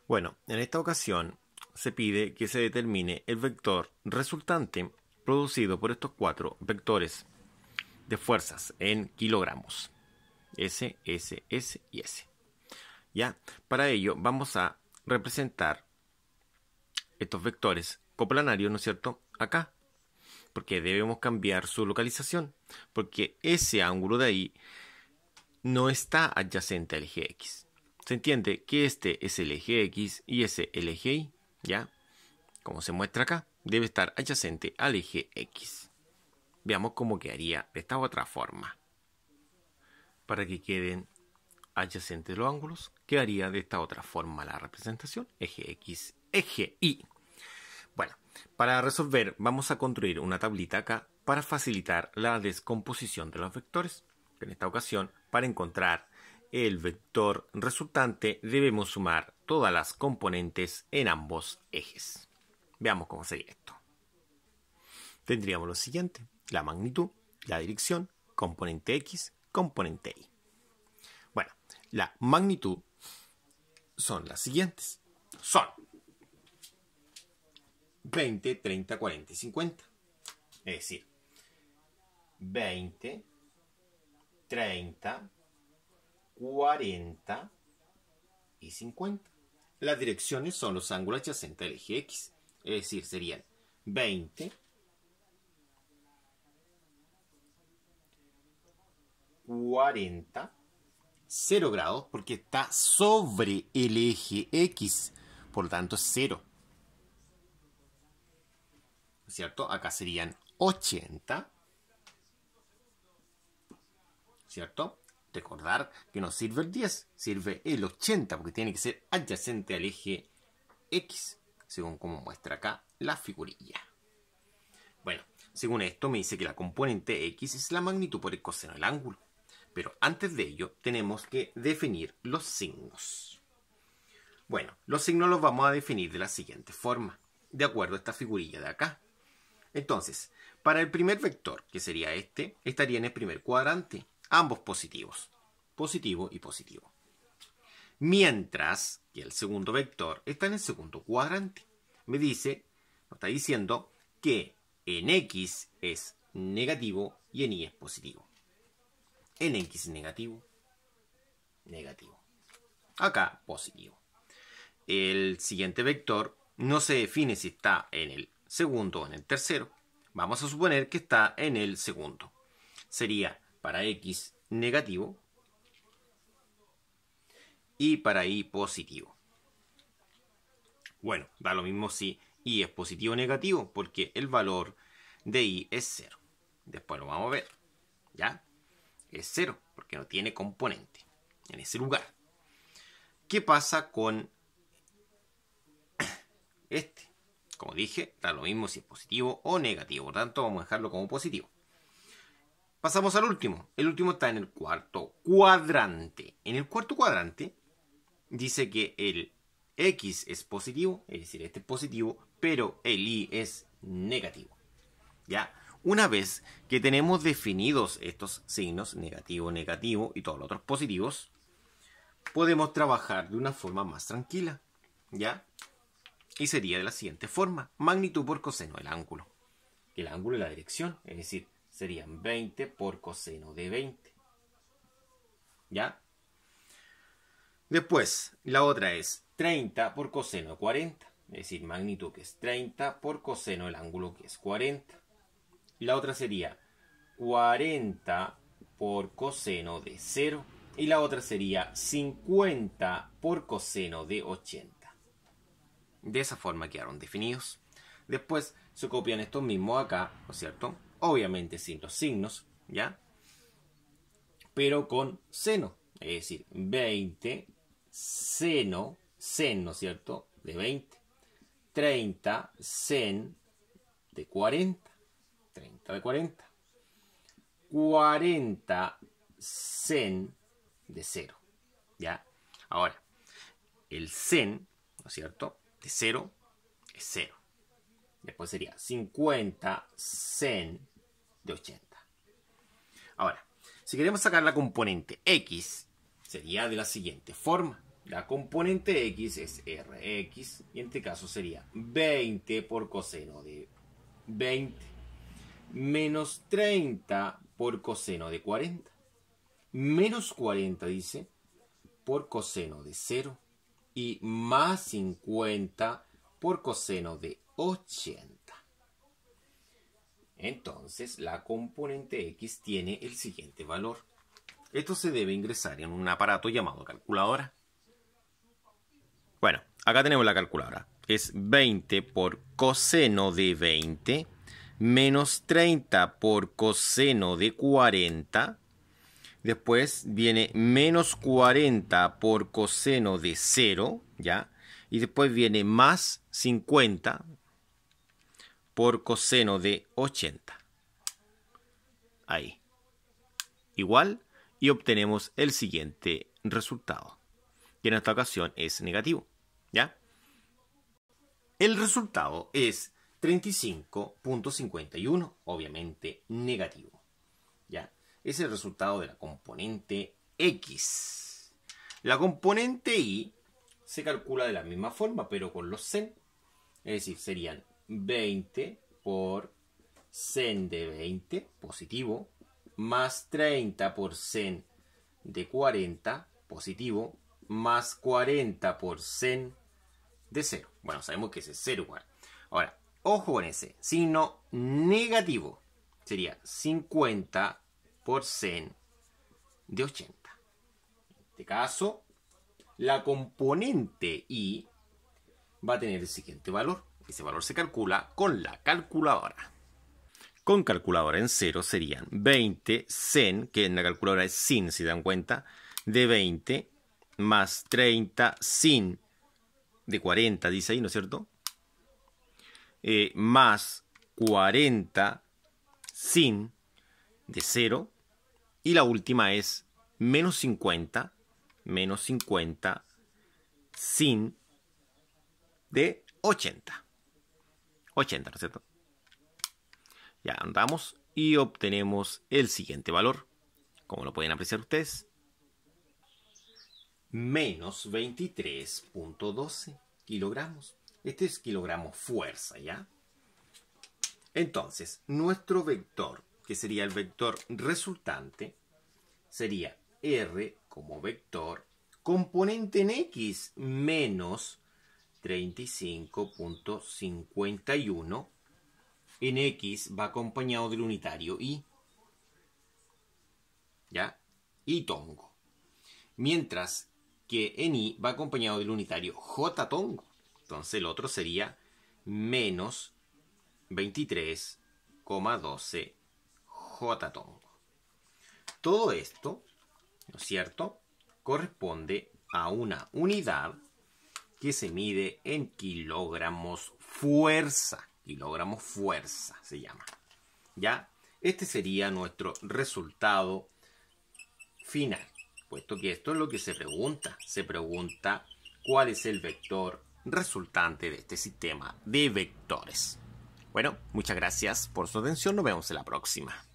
Bueno, en esta ocasión se pide que se determine el vector resultante producido por estos cuatro vectores de fuerzas en kilogramos. S, S, S y S. ¿Ya? Para ello vamos a representar estos vectores coplanarios, ¿no es cierto?, acá. Porque debemos cambiar su localización. Porque ese ángulo de ahí no está adyacente al eje X. Se entiende que este es el eje X y ese el eje Y, ¿ya? Como se muestra acá, debe estar adyacente al eje X. Veamos cómo quedaría de esta otra forma. Para que queden adyacentes los ángulos, quedaría de esta otra forma la representación, eje X, eje Y. Bueno, para resolver vamos a construir una tablita acá para facilitar la descomposición de los vectores. En esta ocasión, para encontrar el vector resultante, debemos sumar todas las componentes en ambos ejes. Veamos cómo sería esto. Tendríamos lo siguiente: la magnitud, la dirección, componente X, componente Y. Bueno, la magnitud son las siguientes. Son 20, 30, 40 y 50. Es decir, 20, 30, 40 y 50. Las direcciones son los ángulos adyacentes al eje X. Es decir, serían 20, 40, 0 grados, porque está sobre el eje X. Por lo tanto, es 0. ¿Cierto? Acá serían 80. ¿Cierto? Recordar que no sirve el 10, sirve el 80, porque tiene que ser adyacente al eje X, según como muestra acá la figurilla. Bueno, según esto me dice que la componente X es la magnitud por el coseno del ángulo. Pero antes de ello tenemos que definir los signos. Bueno, los signos los vamos a definir de la siguiente forma, de acuerdo a esta figurilla de acá. Entonces, para el primer vector, que sería este, estaría en el primer cuadrante, ambos positivos, positivo y positivo. Mientras que el segundo vector está en el segundo cuadrante. Me dice, nos está diciendo que en X es negativo y en Y es positivo. En X es negativo, negativo. Acá, positivo. El siguiente vector no se define si está en el segundo o en el tercero. Vamos a suponer que está en el segundo. Sería para X negativo y para Y positivo. Bueno, da lo mismo si Y es positivo o negativo, porque el valor de Y es 0. Después lo vamos a ver, ¿ya? Es 0, porque no tiene componente en ese lugar. ¿Qué pasa con este? Como dije, da lo mismo si es positivo o negativo, por tanto vamos a dejarlo como positivo. Pasamos al último. El último está en el cuarto cuadrante. En el cuarto cuadrante dice que el X es positivo, es decir, este es positivo, pero el Y es negativo. ¿Ya? Una vez que tenemos definidos estos signos, negativo, negativo y todos los otros positivos, podemos trabajar de una forma más tranquila, ¿ya? Y sería de la siguiente forma: magnitud por coseno del ángulo. El ángulo y la dirección, es decir, serían 20 por coseno de 20. ¿Ya? Después, la otra es 30 por coseno de 40. Es decir, magnitud que es 30 por coseno del ángulo que es 40. La otra sería 40 por coseno de 0. Y la otra sería 50 por coseno de 80. De esa forma quedaron definidos. Después se copian estos mismos acá, ¿no es cierto? Obviamente sin los signos, ¿ya? Pero con seno. Es decir, 20 seno, ¿no es cierto?, de 20. 30 sen de 40. 30 de 40. 40 sen de 0. ¿Ya? Ahora, el sen, ¿no es cierto?, de 0 es 0. Después sería 50 sen de 80. Ahora, si queremos sacar la componente X, sería de la siguiente forma. La componente x es Rx y en este caso sería 20 por coseno de 20 menos 30 por coseno de 40 menos 40 dice por coseno de 0 y más 50 por coseno de 80. Entonces la componente x tiene el siguiente valor. Esto se debe ingresar en un aparato llamado calculadora. Bueno, acá tenemos la calculadora. Es 20 por coseno de 20 menos 30 por coseno de 40. Después viene menos 40 por coseno de 0, ¿ya? Y después viene más 50 por coseno de 80. Ahí. Igual, y obtenemos el siguiente resultado, que en esta ocasión es negativo, ¿ya? El resultado es 35.51, obviamente negativo, ¿ya? Es el resultado de la componente X. La componente Y se calcula de la misma forma, pero con los sen. Es decir, serían 20 por sen de 20, positivo, más 30 por sen de 40, positivo, más 40 por sen de 0. Bueno, sabemos que ese es 0 igual. Ahora, ojo con ese signo negativo. Sería 50 por sen de 80. En este caso, la componente Y va a tener el siguiente valor. Ese valor se calcula con la calculadora. Con calculadora en 0 serían 20 sen, que en la calculadora es sin, si dan cuenta, de 20, más 30 sin de 40, dice ahí, ¿no es cierto? Más 40 sin de 0. Y la última es menos 50 sin de 80. 80, ¿no es cierto? Ya andamos y obtenemos el siguiente valor. Como lo pueden apreciar ustedes. Menos 23.12 kilogramos. Este es kilogramo fuerza, ¿ya? Entonces, nuestro vector, que sería el vector resultante, sería R como vector, componente en X menos 35.51. En X va acompañado del unitario Y. ¿Ya? Y tongo. Mientras que en Y va acompañado del unitario J tongo. Entonces el otro sería menos 23,12 J tongo. Todo esto, ¿no es cierto?, corresponde a una unidad que se mide en kilogramos fuerza. Kilogramos fuerza se llama. ¿Ya? Este sería nuestro resultado final. Puesto que esto es lo que se pregunta. Se pregunta cuál es el vector resultante de este sistema de vectores. Bueno, muchas gracias por su atención. Nos vemos en la próxima.